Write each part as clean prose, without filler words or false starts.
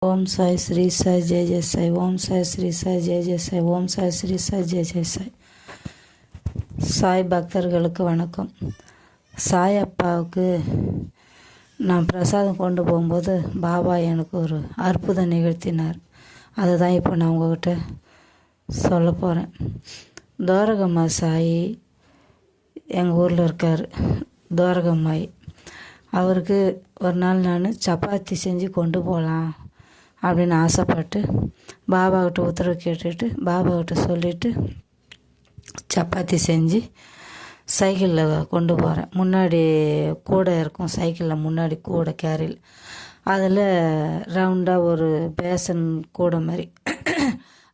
ஓம் சாய் ஸ்ரீ சாய் ஜெய ஜெய சாய். ஓம் சாய் ஸ்ரீ சாய் ஜெய ஜெய சாய். ஓம் சாய் ஸ்ரீ சாய் ஜெய ஜெய சாய். சாய் பக்தர்களுக்கு வணக்கம். சாய் அப்பாவுக்கு நான் பிரசாதம் கொண்டு போகும்போது பாபா எனக்கு ஒரு அற்புதம் நிகழ்த்தினார். அதை தான் இப்போ நான் உங்கள்கிட்ட சொல்ல போகிறேன். துவாரகம்மா சாய் எங்கள் ஊரில் இருக்கார். துவாரகம்மாய் அவருக்கு ஒரு நாள் நான் சப்பாத்தி செஞ்சு கொண்டு போகலாம் அப்படின்னு ஆசைப்பட்டு பாபாக்கிட்ட உத்தரவு கேட்டுட்டு பாபாக்கிட்ட சொல்லிவிட்டு சப்பாத்தி செஞ்சு சைக்கிளில் கொண்டு போகிறேன். முன்னாடி கூடை இருக்கும், சைக்கிளில் முன்னாடி கூடை கேரியில், அதில் ரவுண்டாக ஒரு பேசன் கூடை மாதிரி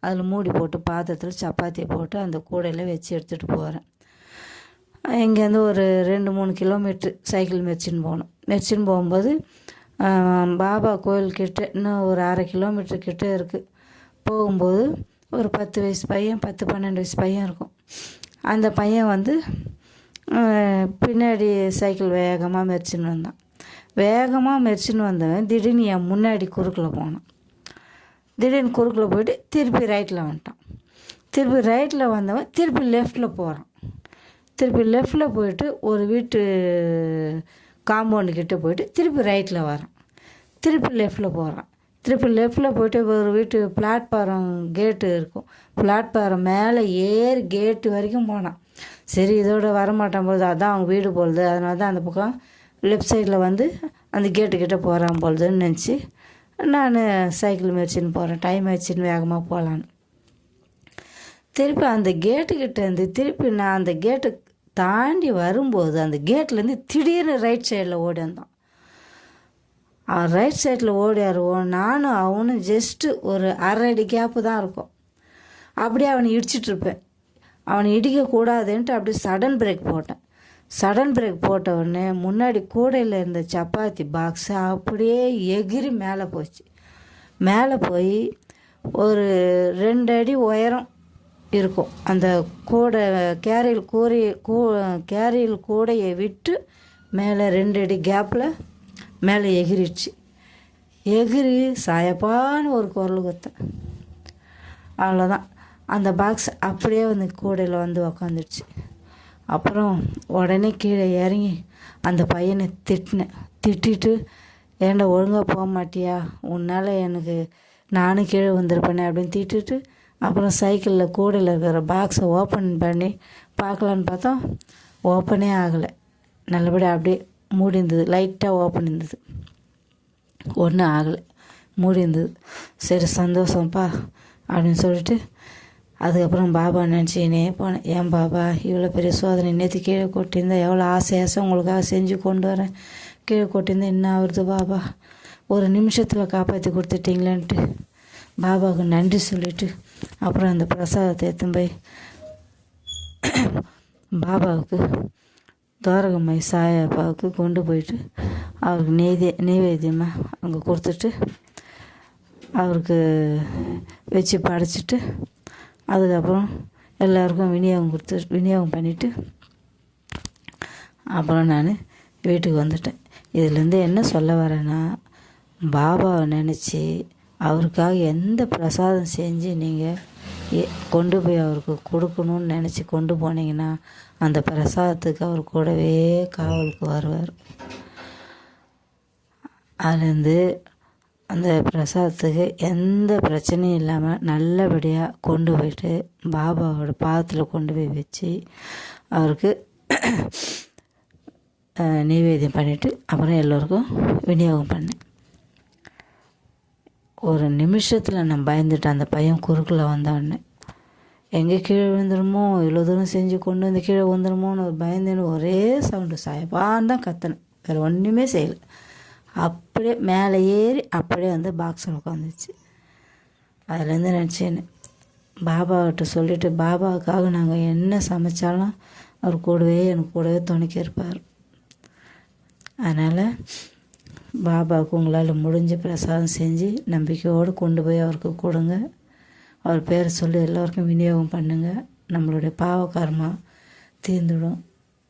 அதில் மூடி போட்டு பாத்திரத்தில் சப்பாத்தியை போட்டு அந்த கூடையில் வச்சு எடுத்துகிட்டு போகிறேன். இங்கேருந்து ஒரு 2-3 கிலோமீட்ரு சைக்கிள் மெர்ச்சின்னு போகும்போது பாபா கோயில்கிட்ட இன்னும் ஒரு 1/2 கிலோமீட்டர் கிட்டே இருக்குது. போகும்போது ஒரு 10 வயசு பையன், 10-12 வயசு பையன் இருக்கும். அந்த பையன் பின்னாடி சைக்கிள் வேகமாக மெர்ச்சின்னு வந்தவன் திடீர்னு என் முன்னாடி குறுக்கில் போனான். திடீர்னு குறுக்கில் போயிட்டு திருப்பி ரைட்டில் வந்துட்டான். திருப்பி ரைட்டில் வந்தவன் திருப்பி லெஃப்டில் போகிறான். திருப்பி லெஃப்டில் போயிட்டு ஒரு வீட்டு காம்பவுண்டு கிட்டே போயிட்டு திருப்பி ரைட்டில் வரான். திருப்பி லெஃப்டில் போகிறான். திருப்பி லெஃப்டில் போய்ட்டு ஒரு வீட்டு பிளாட்ஃபாரம் கேட்டு இருக்கும், பிளாட்ஃபாரம் மேலே ஏறி கேட்டு வரைக்கும் போனான். சரி, இதோட வரமாட்டான் பொழுது, அதான் அவங்க வீடு போகுது, அதனால தான் அந்த பக்கம் லெஃப்ட் சைடில் அந்த கேட்டுக்கிட்ட போகிறான் பொழுதுன்னு நினச்சி நான் சைக்கிள் மெர்ச்சின்னு போகிறேன். டைம் ஆயிடுச்சின்னு வேகமாக போகலான்னு. திருப்பி அந்த கேட்டுக்கிட்டேருந்து திருப்பி நான் அந்த கேட்டு தாண்டி வரும்போது அந்த கேட்லேருந்து திடீர்னு ரைட் சைடில் ஓடி வந்தான். அவன் ரைட் சைடில் ஓடியாருவோம். நானும் அவனும் ஜஸ்ட்டு ஒரு 1/2 அடி கேப்பு தான் இருக்கும். அப்படியே அவனை இடிச்சிட்ருப்பேன். அவனை இடிக்கக்கூடாதுன்ட்டு அப்படியே சடன் பிரேக் போட்டேன். சடன் பிரேக் போட்ட உடனே முன்னாடி கூடையில் இருந்த சப்பாத்தி பாக்ஸு அப்படியே எகிரி மேலே போச்சு. மேலே போய் ஒரு 2 அடி உயரம் இருக்கும். அந்த கூடை கேரியல் கூடையை விட்டு மேலே 2 அடி கேப்பில் மேலே எகிரிடுச்சு. எகிரி சாயப்பான்னு ஒரு குரல் கொடுத்தேன். அவ்வளோதான். அந்த பாக்ஸ் அப்படியே கூடையில் உக்காந்துடுச்சு. அப்புறம் உடனே கீழே இறங்கி அந்த பையனை திட்டிட்டு, ஏன்டா ஒழுங்காக போக மாட்டியா, உன்னால் எனக்கு நானும் கீழே வந்திருப்பேனே அப்படின்னு திட்டிட்டு, அப்புறம் சைக்கிளில் கூடையில் இருக்கிற பாக்ஸை ஓப்பன் பண்ணி பார்க்கலான்னு பார்த்தோம். ஓப்பனே ஆகலை. நல்லபடியாக அப்படியே மூடி இருந்தது. லைட்டாக ஓப்பன் இருந்தது, ஒன்றும் ஆகலை, மூடி இருந்தது. சரி, சந்தோஷம்ப்பா அப்படின்னு சொல்லிட்டு அதுக்கப்புறம் பாபா நினச்சினே போனேன். ஏன் பாபா இவ்வளோ பெரிய சோதனை நேற்று கீழே கொட்டியிருந்தேன், எவ்வளோ ஆசை உங்களுக்காக செஞ்சு கொண்டு வரேன், கீழே கொட்டியிருந்தேன், என்ன ஆகுறது பாபா, ஒரு நிமிஷத்தில் காப்பாற்றி கொடுத்துட்டிங்களேன்ட்டு பாபாவுக்கு நன்றி சொல்லிவிட்டு அப்புறம் அந்த பிரசாதத்தை எடுத்துன்னு போய் பாபாவுக்கு துவாரகம்மாய் சாயப்பாவுக்கு கொண்டு போயிட்டு அவருக்கு நெய்வேத்தியமாக அங்கே கொடுத்துட்டு அவருக்கு வச்சு படைச்சிட்டு அதுக்கப்புறம் எல்லாருக்கும் விநியோகம் பண்ணிவிட்டு அப்புறம் நான் வீட்டுக்கு வந்துட்டேன். இதிலேருந்து என்ன சொல்ல வரேன்னா, பாபாவை நினச்சி அவருக்காக எந்த பிரசாதம் செஞ்சு நீங்கள் கொண்டு போய் அவருக்கு கொடுக்கணும்னு நினச்சி கொண்டு போனீங்கன்னா அந்த பிரசாதத்துக்கு அவர் கூடவே காவலுக்கு வருவார். அதுலேருந்து அந்த பிரசாதத்துக்கு எந்த பிரச்சனையும் இல்லாமல் நல்லபடியாக கொண்டு போயிட்டு பாபாவோட பாதத்தில் கொண்டு போய் வச்சு அவருக்கு நைவேத்தியம் பண்ணிவிட்டு அப்புறம் எல்லோருக்கும் விநியோகம் பண்ணேன். ஒரு நிமிஷத்தில் நான் பயந்துட்டேன். அந்த பையன் குறுக்கில் வந்தவொடனே எங்கே கீழே விழுந்துருமோ, இவ்வளோ தூரம் செஞ்சு கொண்டு வந்து கீழே விழுந்துருமோன்னு ஒரு பயந்துன்னு ஒரே சவுண்டு சாயப்பான்னு தான் கத்தினேன். வேறு ஒன்றுமே செய்யலை. அப்படியே மேலே ஏறி அப்படியே பாக்ஸில் உட்காந்துச்சு. அதுலேருந்து நினச்சேன்னு பாபாவிட்ட சொல்லிவிட்டு பாபாவுக்காக நாங்கள் என்ன சமைச்சாலும் அவர் எனக்கு கூடவே துணைக்கி இருப்பார். அதனால் பாபாவுக்கு உங்களால் முடிஞ்ச பிரசாதம் செஞ்சு நம்பிக்கையோடு கொண்டு போய் அவருக்கு கொடுங்க. அவர் பேரை சொல்லி எல்லோருக்கும் விநியோகம் பண்ணுங்கள். நம்மளுடைய பாவகர்மா தீர்ந்துடும்.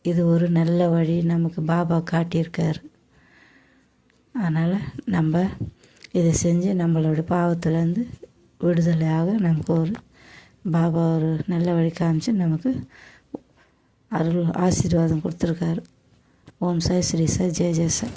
இது ஒரு நல்ல வழி நமக்கு பாபா காட்டியிருக்கார். அதனால் நம்ம இதை செஞ்சு நம்மளோட பாவத்துலேருந்து விடுதலையாக நமக்கு பாபா ஒரு நல்ல வழி காமிச்சு நமக்கு அருள் ஆசீர்வாதம் கொடுத்துருக்காரு. ஓம் சாய் ஸ்ரீ சாய் ஜெய ஜெய சாய்.